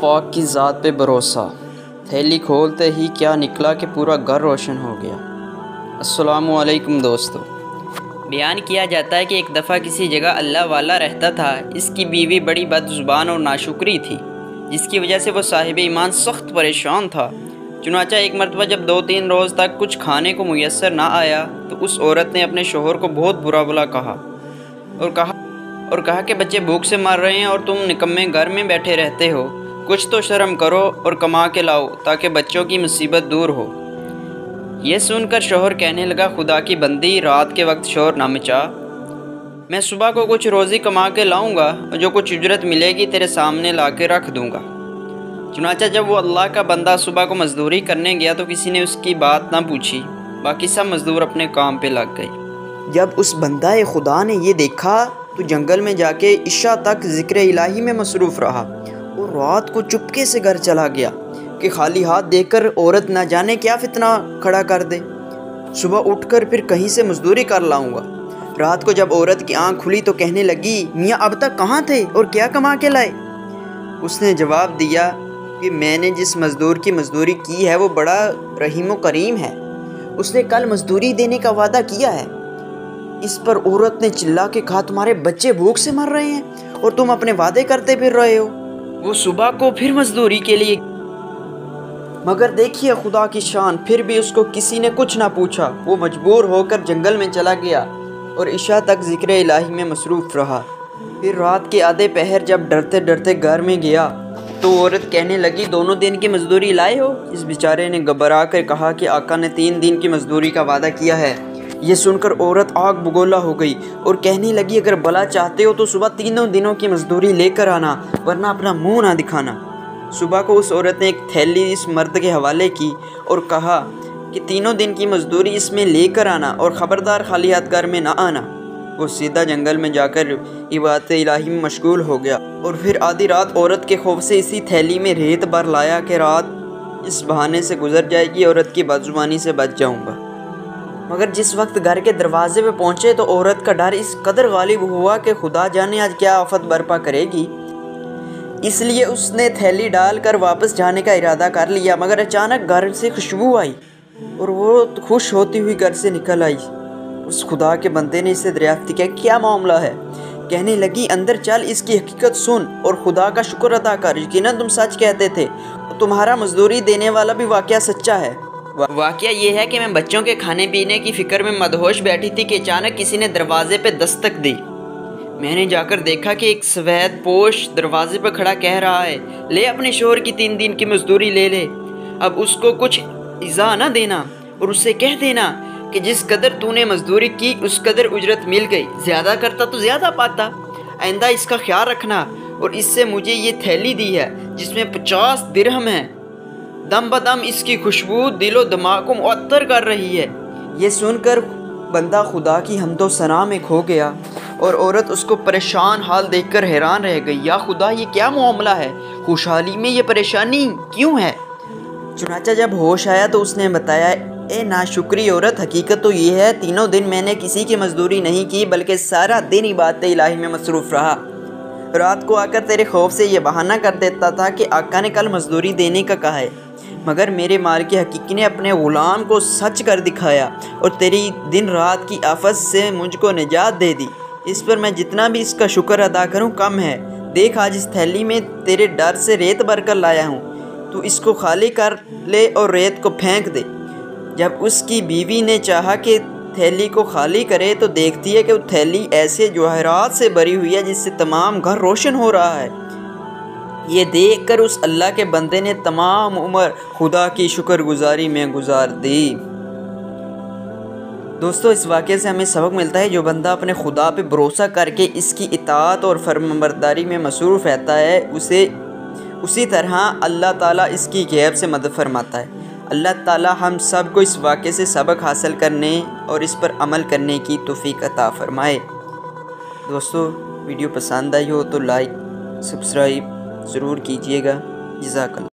پاک کی ذات پہ بھروسہ، تھیلی کھولتے ہی کیا نکلا کہ پورا گھر روشن ہو گیا۔ السلام علیکم دوستو۔ بیان کیا جاتا ہے کہ ایک دفعہ کسی جگہ اللہ والا رہتا تھا۔ اس کی بیوی بڑی بد زبان اور ناشکری تھی، جس کی وجہ سے وہ صاحب ایمان سخت پریشان تھا۔ چنانچہ ایک مرتبہ جب 2-3 روز تک کچھ کھانے کو میسر نہ آیا تو اس عورت نے اپنے شوہر کو بہت برا بھلا کہا اور کہا کہ بچے بھوک سے مر رہے ہیں اور تم نکمے گھر میں بیٹھے رہتے ہو، کچھ تو شرم کرو اور کما کے لاؤ تاکہ بچوں کی مصیبت دور ہو۔ یہ سن کر شوہر کہنے لگا، خدا کی بندی، رات کے وقت شور نہ مچا، میں صبح کو کچھ روزی کما کے لاؤں گا اور جو کچھ اجرت ملے گی تیرے سامنے لا کے رکھ دوں گا۔ چنانچہ جب وہ اللہ کا بندہ صبح کو مزدوری کرنے گیا تو کسی نے اس کی بات نہ پوچھی، باقی سب مزدور اپنے کام پہ لگ گئے۔ جب اس بندہ خدا نے یہ دیکھا تو جنگل میں جا کے عشاء تک ذکر الہی میں مصروف رہا اور رات کو چپکے سے گھر چلا گیا کہ خالی ہاتھ دیکھ کر عورت نہ جانے کیا فتنہ کھڑا کر دے، صبح اٹھ کر پھر کہیں سے مزدوری کر لاؤں گا۔ رات کو جب عورت کی آنکھ کھلی تو کہنے لگی، میاں اب تک کہاں تھے اور کیا کما کے لائے؟ اس نے جواب دیا کہ میں نے جس مزدور کی مزدوری کی ہے وہ بڑا رحیم و کریم ہے، اس نے کل مزدوری دینے کا وعدہ کیا ہے۔ اس پر عورت نے چلا کے کہا، تمہارے بچے بھوک سے مر رہے ہیں اور تم اپنے وعدے کرتے پھر رہے ہو۔ وہ صبح کو پھر مزدوری کے لیے، مگر دیکھیے خدا کی شان، پھر بھی اس کو کسی نے کچھ نہ پوچھا۔ وہ مجبور ہو کر جنگل میں چلا گیا اور عشاء تک ذکر الہی میں مصروف رہا۔ پھر رات کے آدھے پہر جب ڈرتے ڈرتے گھر میں گیا تو عورت کہنے لگی، دونوں دن کی مزدوری لائے ہو؟ اس بیچارے نے گھبرا کر کہا کہ آقا نے 3 دن کی مزدوری کا وعدہ کیا ہے۔ یہ سن کر عورت آگ بگولا ہو گئی اور کہنے لگی، اگر بھلا چاہتے ہو تو صبح 3 دنوں کی مزدوری لے کر آنا، ورنہ اپنا منہ نہ دکھانا۔ صبح کو اس عورت نے ایک تھیلی اس مرد کے حوالے کی اور کہا کہ 3 دن کی مزدوری اس میں لے کر آنا اور خبردار خالی ہاتھ گھر میں نہ آنا۔ وہ سیدھا جنگل میں جا کر عبادت الہی میں مشغول ہو گیا اور پھر آدھی رات عورت کے خوف سے اسی تھیلی میں ریت بھر لایا کہ رات اس بہانے سے گزر جائے گی، عورت کی بدزبانی سے بچ جاؤں گا۔ مگر جس وقت گھر کے دروازے پہ پہنچے تو عورت کا ڈر اس قدر غالب ہوا کہ خدا جانے آج کیا آفت برپا کرے گی، اس لیے اس نے تھیلی ڈال کر واپس جانے کا ارادہ کر لیا۔ مگر اچانک گھر سے خوشبو آئی اور وہ خوش ہوتی ہوئی گھر سے نکل آئی۔ اس خدا کے بندے نے اسے دریافت کیا، کیا معاملہ ہے؟ کہنے لگی، اندر چل، اس کی حقیقت سن اور خدا کا شکر ادا کر، یقیناً تم سچ کہتے تھے، تمہارا مزدوری دینے والا بھی واقعہ سچا ہے۔ واقعہ یہ ہے کہ میں بچوں کے کھانے پینے کی فکر میں مدہوش بیٹھی تھی کہ اچانک کسی نے دروازے پہ دستک دی۔ میں نے جا کر دیکھا کہ ایک سفید پوش دروازے پہ کھڑا کہہ رہا ہے، لے اپنے شوہر کی 3 دن کی مزدوری لے لے، اب اس کو کچھ ایذا نہ دینا اور اسے کہہ دینا کہ جس قدر تو نے مزدوری کی اس قدر اجرت مل گئی، زیادہ کرتا تو زیادہ پاتا، آئندہ اس کا خیال رکھنا۔ اور اس سے مجھے یہ تھیلی دی ہے جس میں 50 درہم ہیں، دم بدم اس کی خوشبو دل و دماغ کو معطر کر رہی ہے۔ یہ سن کر بندہ خدا کی حمد و ثنا میں کھو گیا اور عورت اس کو پریشان حال دیکھ کر حیران رہ گئی، یا خدا یہ کیا معاملہ ہے، خوشحالی میں یہ پریشانی کیوں ہے؟ چنانچہ جب ہوش آیا تو اس نے بتایا، اے ناشکری عورت، حقیقت تو یہ ہے 3 دن میں نے کسی کی مزدوری نہیں کی بلکہ سارا دن عبادت الہی میں مصروف رہا۔ رات کو آ کر تیرے خوف سے یہ بہانہ کر دیتا تھا کہ آقا نے کل مزدوری دینے کا کہا ہے، مگر میرے مالک حقیقی نے اپنے غلام کو سچ کر دکھایا اور تیری دن رات کی آفت سے مجھ کو نجات دے دی۔ اس پر میں جتنا بھی اس کا شکر ادا کروں کم ہے۔ دیکھ، آج اس تھیلی میں تیرے ڈر سے ریت بھر کر لایا ہوں، تو اس کو خالی کر لے اور ریت کو پھینک دے۔ جب اس کی بیوی نے چاہا کہ تھیلی کو خالی کرے تو دیکھتی ہے کہ وہ تھیلی ایسے جواہرات سے بھری ہوئی ہے جس سے تمام گھر روشن ہو رہا ہے۔ یہ دیکھ کر اس اللہ کے بندے نے تمام عمر خدا کی شکر گزاری میں گزار دی۔ دوستو، اس واقعے سے ہمیں سبق ملتا ہے، جو بندہ اپنے خدا پہ بھروسہ کر کے اس کی اطاعت اور فرمانبرداری میں مصروف رہتا ہے، اسے اسی طرح اللہ تعالیٰ اس کی غیب سے مدد فرماتا ہے۔ اللہ تعالیٰ ہم سب کو اس واقعے سے سبق حاصل کرنے اور اس پر عمل کرنے کی توفیق عطا فرمائے۔ دوستو، ویڈیو پسند آئی ہو تو لائک، سبسکرائب ضرور کیجیے گا۔ جزاک اللہ۔